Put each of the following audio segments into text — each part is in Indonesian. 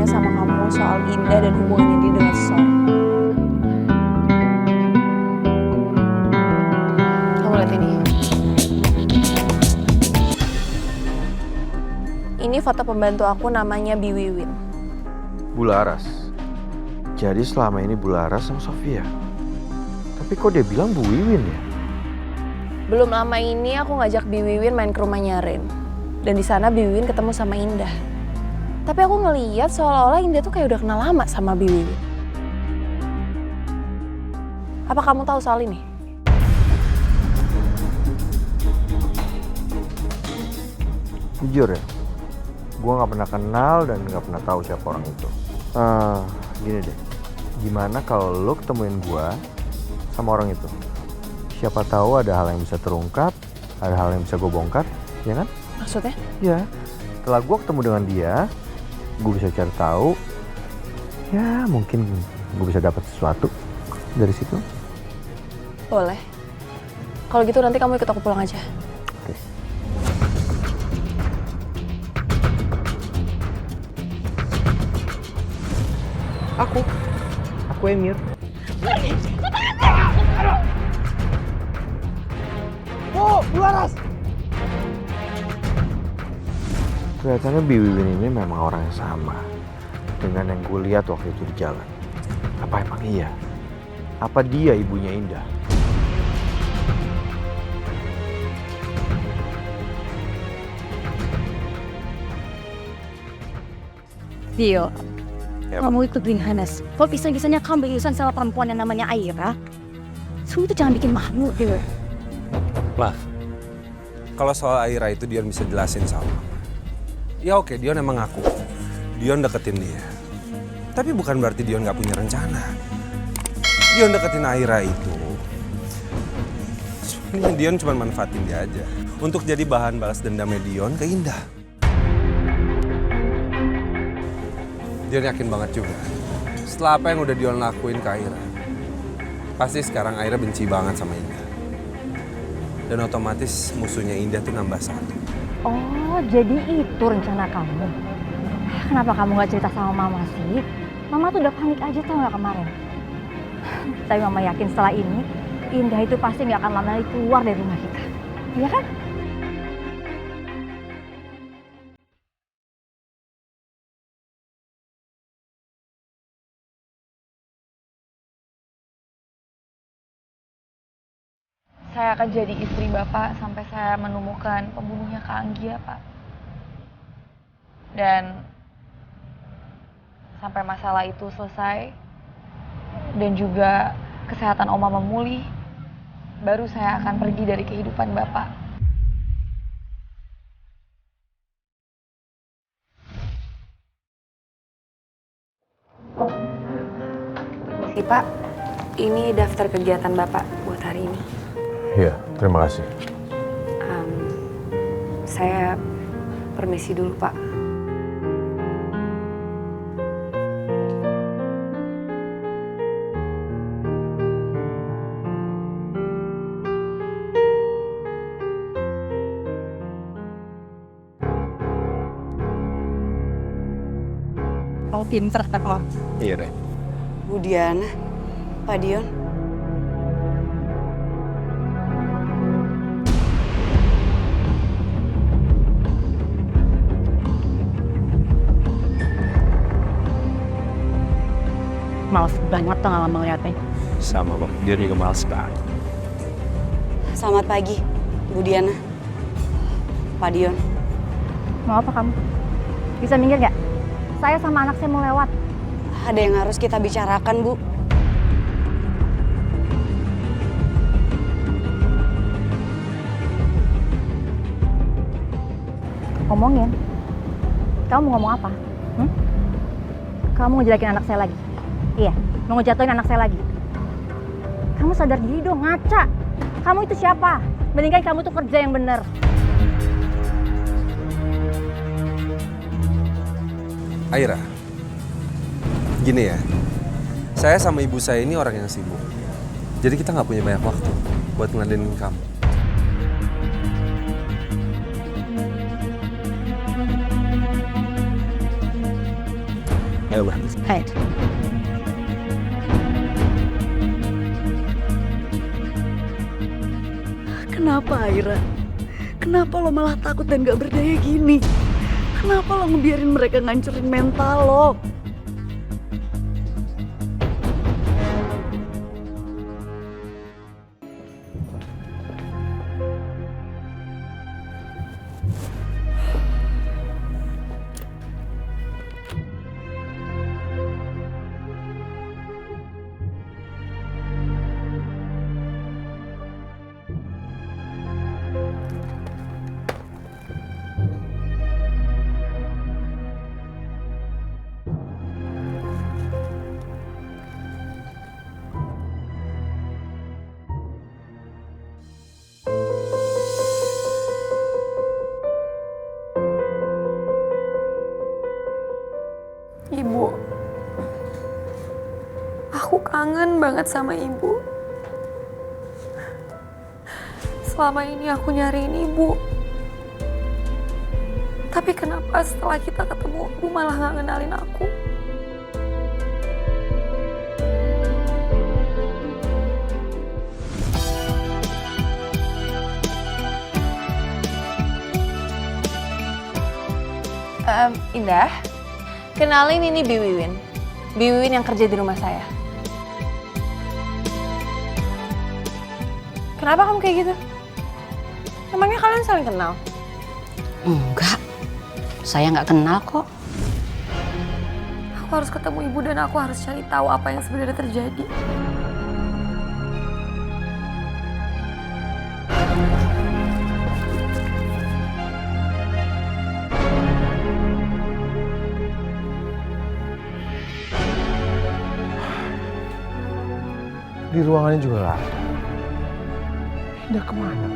sama kamu soal Indah dan hubungannya dia dengan seseorang. Kamu lihat ini. Ini foto pembantu aku namanya Biwiwin. Bularas. Jadi selama ini Bularas sama Sofia. Tapi kok dia bilang Bu Wiwin ya? Belum lama ini aku ngajak Biwiwin main ke rumahnya Ren. Dan di sana Biwiwin ketemu sama Indah. Tapi aku ngeliat seolah-olah Indah tuh kayak udah kenal lama sama Biwiwin. Apa kamu tahu soal ini? Jujur ya, gue gak pernah kenal dan gak pernah tahu siapa orang itu. Gini deh, gimana kalau lo ketemuin gue sama orang itu? Siapa tahu ada hal yang bisa terungkap, ada hal yang bisa gue bongkar, ya kan? Maksudnya? Ya, setelah gue ketemu dengan dia, gue bisa cari tahu, ya mungkin gue bisa dapat sesuatu dari situ. Boleh. Kalau gitu nanti kamu ikut aku pulang aja. Oke. Aku Emir. Oh, Bularas! Kelihatannya Biwiwin ini memang orang yang sama dengan yang gue lihat waktu itu di jalan. Apa emang iya? Apa dia ibunya Indah? Dio, Yap. kamu ikut Green Hanes. Kalau bisa-bisanya kamu berurusan sama perempuan yang namanya Aira, semua itu jangan bikin malu, Dio. Lah, kalau soal Aira itu Dion bisa jelasin sama. Ya oke, Dion emang ngaku. Dion deketin dia. Tapi bukan berarti Dion gak punya rencana. Dion deketin Aira itu. Dion cuma manfaatin dia aja. Untuk jadi bahan balas dendamnya Dion ke Indah. Dion yakin banget juga. Setelah apa yang udah Dion lakuin ke Aira. Pasti sekarang Aira benci banget sama Indah. Dan otomatis musuhnya Indah tuh nambah satu. Oh, jadi itu rencana kamu. Kenapa kamu gak cerita sama Mama sih? Mama tuh udah panik aja tau gak kemarin. Tapi Mama yakin setelah ini, Indah itu pasti gak akan lama lagi keluar dari rumah kita. Iya kan? Saya akan jadi istri Bapak sampai saya menemukan pembunuhnya Kak Anggia, Pak. Dan sampai masalah itu selesai dan juga kesehatan Oma memulih, baru saya akan pergi dari kehidupan Bapak. Si Pak, ini daftar kegiatan Bapak buat hari ini. Iya, terima kasih. Saya permisi dulu, Pak. Kamu pinter kan, Om? Iya, Ren. Bu Diana, Pak Dion. Males banget tuh gak ngeliatnya. Sama Bang, Dion juga males banget. Selamat pagi, Bu Diana. Pak Dion. Mau apa kamu? Bisa minggir gak? Saya sama anak saya mau lewat. Ada yang harus kita bicarakan, Bu. Ngomongin. Kamu mau ngomong apa? Kamu ngejelekin anak saya lagi? Iya, mau ngejatuhin anak saya lagi? Kamu sadar diri dong, ngaca. Kamu itu siapa? Mendingan kamu tuh kerja yang bener. Aira, gini ya, saya sama ibu saya ini orang yang sibuk. Jadi kita nggak punya banyak waktu buat ngeladenin kamu. Ayo, Ma. Hai. Kenapa Aira? Kenapa lo malah takut dan gak berdaya gini? Kenapa lo ngebiarin mereka ngancurin mental lo? Ibu, aku kangen banget sama ibu. Selama ini aku nyariin ibu. Tapi kenapa setelah kita ketemu, ibu malah gak ngenalin aku? Indah, kenalin ini Bi Wiwin. Bi Wiwin yang kerja di rumah saya. Kenapa kamu kayak gitu? Emangnya kalian saling kenal? Enggak, saya nggak kenal kok. Aku harus ketemu ibu dan aku harus cari tahu apa yang sebenarnya terjadi. Di ruangannya juga nggak ada. Indah kemana?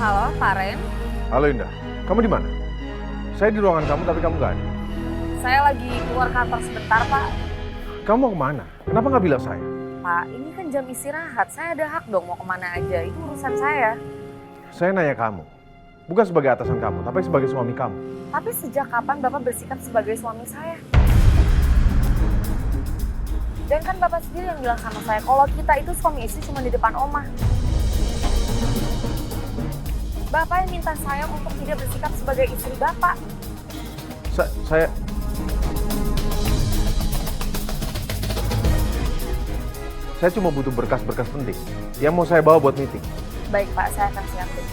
Halo, Pak Ren. Halo Indah, kamu di mana? Saya di ruangan kamu tapi kamu nggak ada. Saya lagi keluar kantor sebentar, Pak. Kamu mau kemana? Kenapa nggak bilang saya? Pak, ini kan jam istirahat. Saya ada hak dong mau kemana aja. Itu urusan saya. Saya nanya kamu, bukan sebagai atasan kamu, tapi sebagai suami kamu. Tapi sejak kapan Bapak bersikap sebagai suami saya? Dan kan Bapak sendiri yang bilang sama saya, kalau kita itu suami istri cuma di depan Oma. Bapak yang minta saya untuk tidak bersikap sebagai istri Bapak. Saya cuma butuh berkas-berkas penting yang mau saya bawa buat meeting. Baik Pak, saya akan siapin.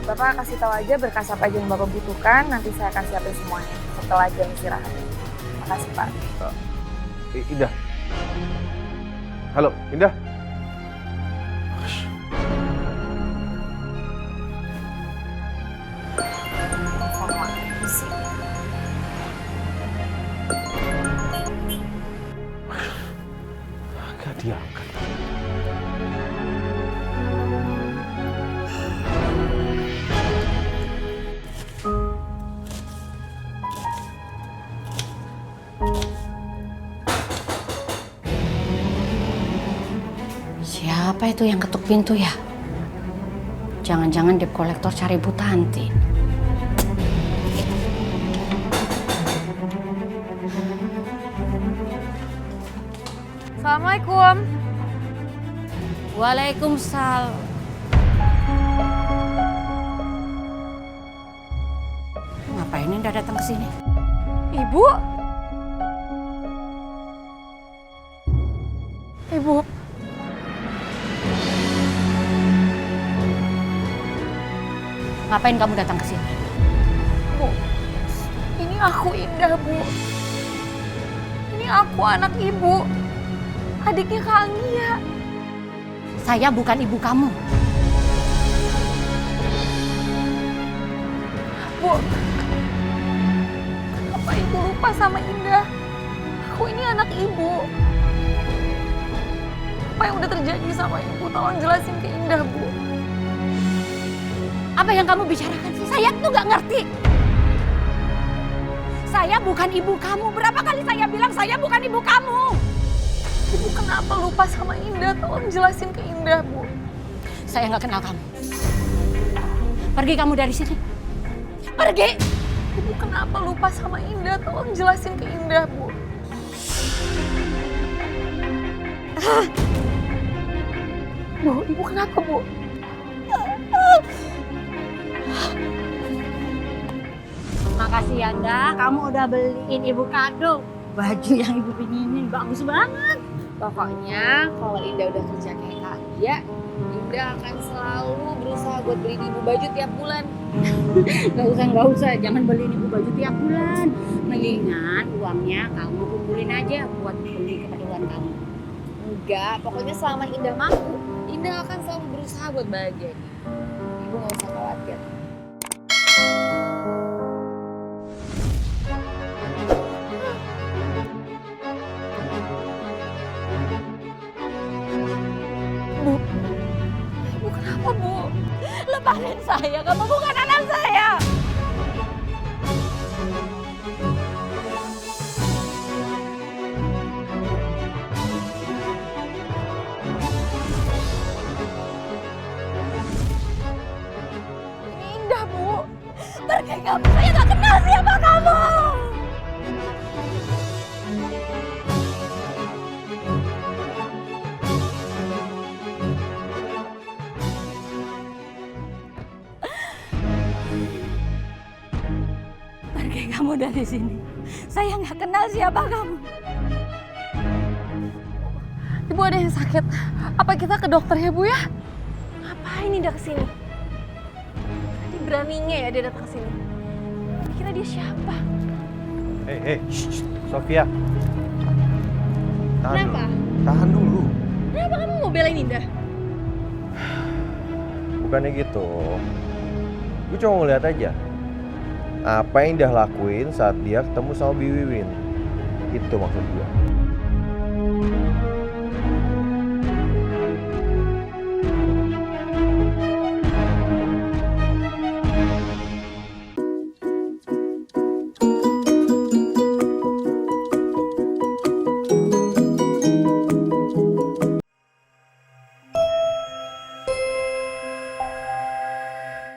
Bapak kasih tahu aja berkas apa aja yang Bapak butuhkan, nanti saya akan siapin semuanya setelah jam istirahat. Makasih Pak. Indah. Halo, Indah. Gak diangkat. Siapa itu yang ketuk pintu ya? Jangan-jangan debt collector cari Bu Tanti. Assalamualaikum. Waalaikumsalam. Ngapain Indah datang ke sini? Ibu? Ibu? Ngapain kamu datang ke sini? Bu, ini aku Indah, Bu. Ini aku anak ibu. Adiknya Kak Anggia. Saya bukan ibu kamu. Bu, kenapa ibu lupa sama Indah? Aku ini anak ibu. Apa yang udah terjadi sama ibu? Tolong jelasin ke Indah, Bu. Apa yang kamu bicarakan sih? Saya tuh nggak ngerti. Saya bukan ibu kamu. Berapa kali saya bilang saya bukan ibu kamu? Ibu kenapa lupa sama Indah? Tolong jelasin ke Indah, Bu. Saya nggak kenal kamu. Pergi kamu dari sini. Pergi! Ibu kenapa lupa sama Indah? Tolong jelasin ke Indah, Bu. Bu, Ibu kenapa, Bu? Makasih ya, Nda. Kamu udah beliin ibu kado. Baju yang ibu pinginin bagus banget. Pokoknya kalau Indah udah kerja kayak Kak Dia, Indah akan selalu berusaha buat beliin Ibu baju tiap bulan. Nggak usah. Jangan beliin ibu baju tiap bulan. Mendingan uangnya kamu kumpulin aja buat beli keperluan kamu. Enggak, pokoknya selama Indah mampu, Indah akan selalu berusaha buat bahagia. Ibu gak usah khawatir. Bu kenapa, Bu? Lepasin saya, kamu bukan anak saya. Ini Indah, Bu. Pergi kamu, saya nggak kenal siapa kamu. Pergi kamu dari sini. Saya nggak kenal siapa kamu. Ibu ada yang sakit. Apa kita ke dokter ya, Bu ya? Ngapain Indah kesini? Tadi beraninya ya dia datang ke sini. Kira dia siapa? Hei, Sofia. Tahan Kenapa? dulu. Tahan dulu. Kenapa kamu mau belain Indah? Bukannya gitu. Gue cuma ngeliat aja. Apa yang Indah lakuin saat dia ketemu sama Bi Wiwin. Itu maksud gue.